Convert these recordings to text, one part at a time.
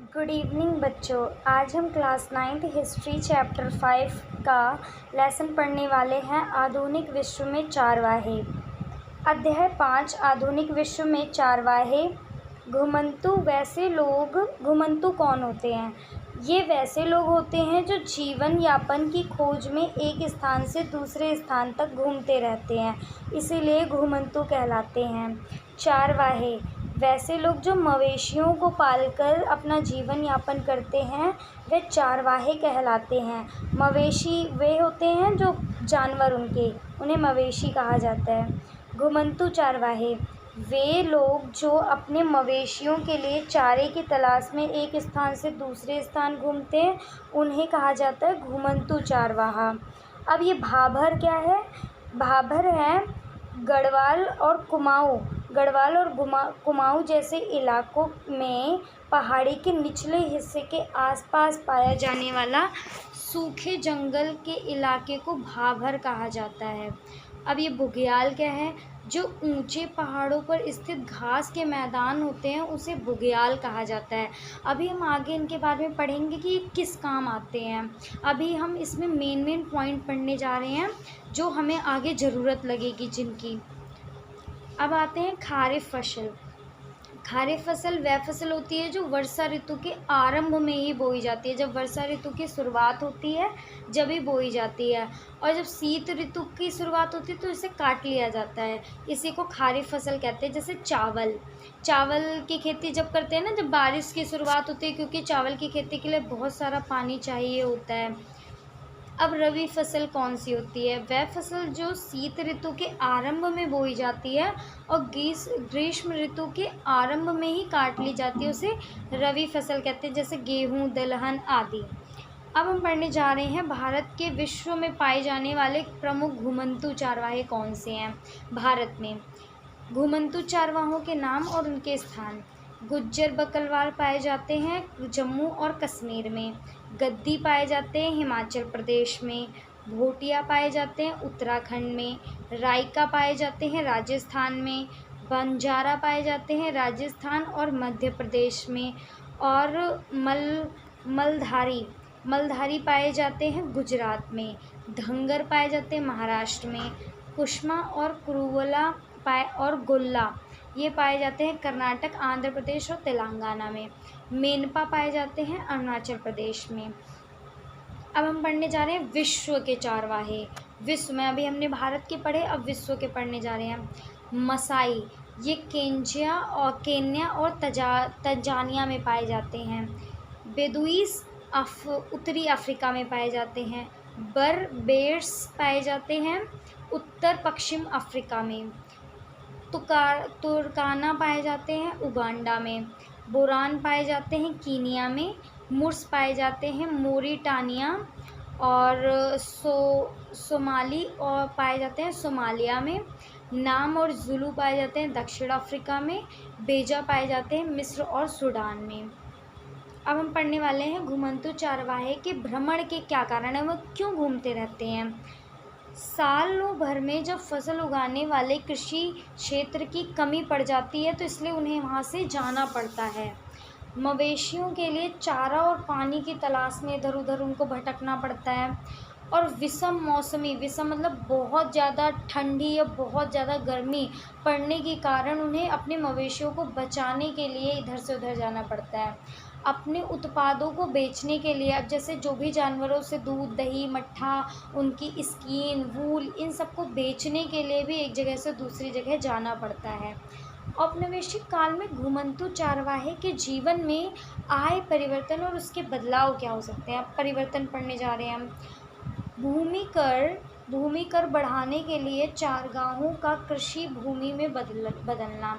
Good evening बच्चों। आज हम क्लास 9th हिस्ट्री चैप्टर 5 का लेसन पढ़ने वाले हैं। आधुनिक विश्व में चारवाहे। अध्याय 5 आधुनिक विश्व में चारवाहे। घुमंतु घुमंतु कौन होते हैं? ये वैसे लोग होते हैं जो जीवन यापन की खोज में एक स्थान से दूसरे स्थान तक घूमते रहते हैं, इसीलिए घुमंतु कहलाते हैं। चारवाहे वैसे लोग जो मवेशियों को पालकर अपना जीवन यापन करते हैं, वे चारवाहे कहलाते हैं। मवेशी वे होते हैं जो जानवर उन्हें मवेशी कहा जाता है। घुमंतु चारवाहे वे लोग जो अपने मवेशियों के लिए चारे की तलाश में एक स्थान से दूसरे स्थान घूमते हैं, उन्हें कहा जाता है घुमंतु चारवाहा। अब ये भाभर क्या है? भाभर है गढ़वाल और कुमाऊं जैसे इलाकों में पहाड़ी के निचले हिस्से के आसपास पाया जाने वाला सूखे जंगल के इलाके को भाभर कहा जाता है। अब ये बुग्याल क्या है? जो ऊंचे पहाड़ों पर स्थित घास के मैदान होते हैं, उसे बुग्याल कहा जाता है। अभी हम आगे इनके बारे में पढ़ेंगे कि ये किस काम आते हैं। अभी हम इसमें मेन पॉइंट पढ़ने जा रहे हैं जो हमें आगे ज़रूरत लगेगी जिनकी। अब आते हैं खारिफ फसल। खारिफ फसल वह फसल होती है जो वर्षा ऋतु के आरंभ में ही बोई जाती है। जब वर्षा ऋतु की शुरुआत होती है जब ही बोई जाती है, और जब शीत ऋतु की शुरुआत होती है तो इसे काट लिया जाता है। इसी को खारिफ फसल कहते हैं। जैसे चावल की खेती जब करते हैं ना, जब बारिश की शुरुआत होती है, क्योंकि चावल की खेती के लिए बहुत सारा पानी चाहिए होता है। अब रबी फसल कौन सी होती है? वह फसल जो शीत ऋतु के आरंभ में बोई जाती है और ग्रीष्म ऋतु के आरंभ में ही काट ली जाती है, उसे रबी फसल कहते हैं। जैसे गेहूँ, दलहन आदि। अब हम पढ़ने जा रहे हैं भारत के विश्व में पाए जाने वाले प्रमुख घुमंतु चारवाहे कौन से हैं। भारत में घुमंतु चारवाहों के नाम और उनके स्थान। गुज्जर बकरवाल पाए जाते हैं जम्मू और कश्मीर में। गद्दी पाए जाते हैं हिमाचल प्रदेश में। भोटिया पाए जाते हैं उत्तराखंड में। राइका पाए जाते हैं राजस्थान में। बंजारा पाए जाते हैं राजस्थान और मध्य प्रदेश में। और मलधारी पाए जाते हैं गुजरात में। धंगर पाए जाते हैं महाराष्ट्र में। कुष्मा और कुरुवला और गोल्ला ये पाए जाते हैं कर्नाटक, आंध्र प्रदेश और तेलंगाना में। मेनपा पाए जाते हैं अरुणाचल प्रदेश में। अब हम पढ़ने जा रहे हैं विश्व के चारवाहे। विश्व में अभी हमने भारत के पढ़े, अब विश्व के पढ़ने जा रहे हैं। मसाई ये केन्या और तंजानिया में पाए जाते हैं। बेदुइस उत्तरी अफ्रीका में पाए जाते हैं। बरबेर्स पाए जाते हैं उत्तर पश्चिम अफ्रीका में। तुर्काना पाए जाते हैं उगांडा में। बोरान पाए जाते हैं कीनिया में। मुर्स पाए जाते हैं मोरिटानिया और सोमाली और पाए जाते हैं सोमालिया में। नाम और जुलू पाए जाते हैं दक्षिण अफ्रीका में। बेजा पाए जाते हैं मिस्र और सूडान में। अब हम पढ़ने वाले हैं घुमंतु चारवाहे के भ्रमण के क्या कारण है, वो क्यों घूमते रहते हैं। सालों भर में जब फसल उगाने वाले कृषि क्षेत्र की कमी पड़ जाती है तो इसलिए उन्हें वहाँ से जाना पड़ता है। मवेशियों के लिए चारा और पानी की तलाश में इधर उधर उनको भटकना पड़ता है। और विषम मतलब बहुत ज़्यादा ठंडी या बहुत ज़्यादा गर्मी पड़ने के कारण उन्हें अपने मवेशियों को बचाने के लिए इधर से उधर जाना पड़ता है। अपने उत्पादों को बेचने के लिए, अब जैसे जो भी जानवरों से दूध, दही, मट्ठा, उनकी स्किन, वूल, इन सबको बेचने के लिए भी एक जगह से दूसरी जगह जाना पड़ता है। औपनिवेशिक काल में घुमंतु चारवाहे के जीवन में आए परिवर्तन और उसके बदलाव क्या हो सकते हैं। अब परिवर्तन पढ़ने जा रहे हैं हम। भूमि कर बढ़ाने के लिए चारागाहों का कृषि भूमि में बदलना।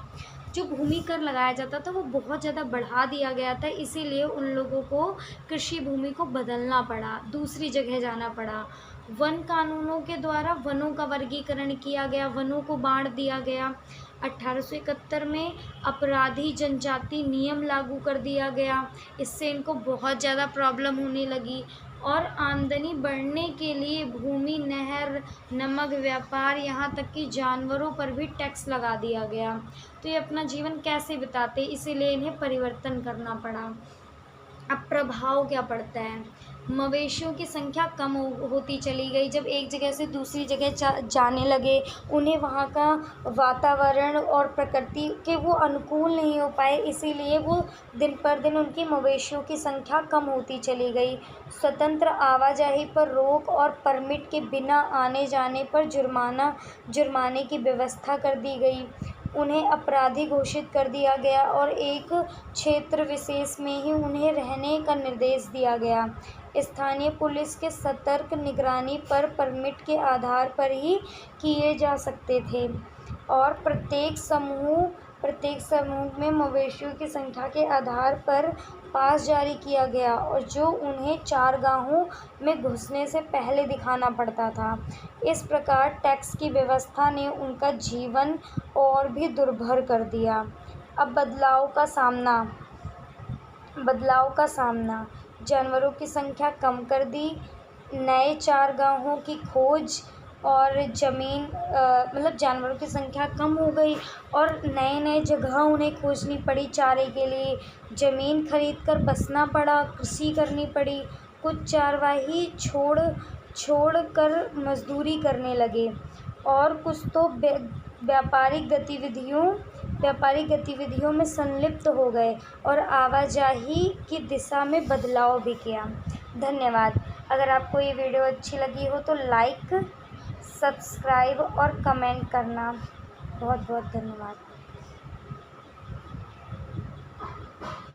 जो भूमि कर लगाया जाता था वो बहुत ज़्यादा बढ़ा दिया गया था, इसीलिए उन लोगों को कृषि भूमि को बदलना पड़ा, दूसरी जगह जाना पड़ा। वन कानूनों के द्वारा वनों का वर्गीकरण किया गया, वनों को बांट दिया गया। 1871 में अपराधी जनजाति नियम लागू कर दिया गया, इससे इनको बहुत ज़्यादा प्रॉब्लम होने लगी। और आमदनी बढ़ने के लिए भूमि, नहर, नमक व्यापार, यहाँ तक कि जानवरों पर भी टैक्स लगा दिया गया। तो ये अपना जीवन कैसे बिताते, इसीलिए इन्हें परिवर्तन करना पड़ा। अब प्रभाव क्या पड़ता है? मवेशियों की संख्या कम होती चली गई। जब एक जगह से दूसरी जगह जाने लगे, उन्हें वहाँ का वातावरण और प्रकृति के वो अनुकूल नहीं हो पाए, इसीलिए वो दिन पर दिन उनकी मवेशियों की संख्या कम होती चली गई। स्वतंत्र आवाजाही पर रोक और परमिट के बिना आने जाने पर जुर्माने की व्यवस्था कर दी गई। उन्हें अपराधी घोषित कर दिया गया और एक क्षेत्र विशेष में ही उन्हें रहने का निर्देश दिया गया। स्थानीय पुलिस के सतर्क निगरानी पर परमिट के आधार पर ही किए जा सकते थे और प्रत्येक समूह में मवेशियों की संख्या के आधार पर पास जारी किया गया और जो उन्हें चारगाहों में घुसने से पहले दिखाना पड़ता था। इस प्रकार टैक्स की व्यवस्था ने उनका जीवन और भी दुर्भर कर दिया। अब बदलाव का सामना जानवरों की संख्या कम कर दी, नए चारगाहों की खोज और जानवरों की संख्या कम हो गई और नए जगह उन्हें खोजनी पड़ी चारे के लिए, ज़मीन खरीद कर बसना पड़ा, कृषि करनी पड़ी। कुछ चरवाही छोड़ कर मजदूरी करने लगे और कुछ तो व्यापारिक गतिविधियों में संलिप्त हो गए और आवाजाही की दिशा में बदलाव भी किया। धन्यवाद। अगर आपको ये वीडियो अच्छी लगी हो तो लाइक, सब्सक्राइब और कमेंट करना। बहुत बहुत धन्यवाद।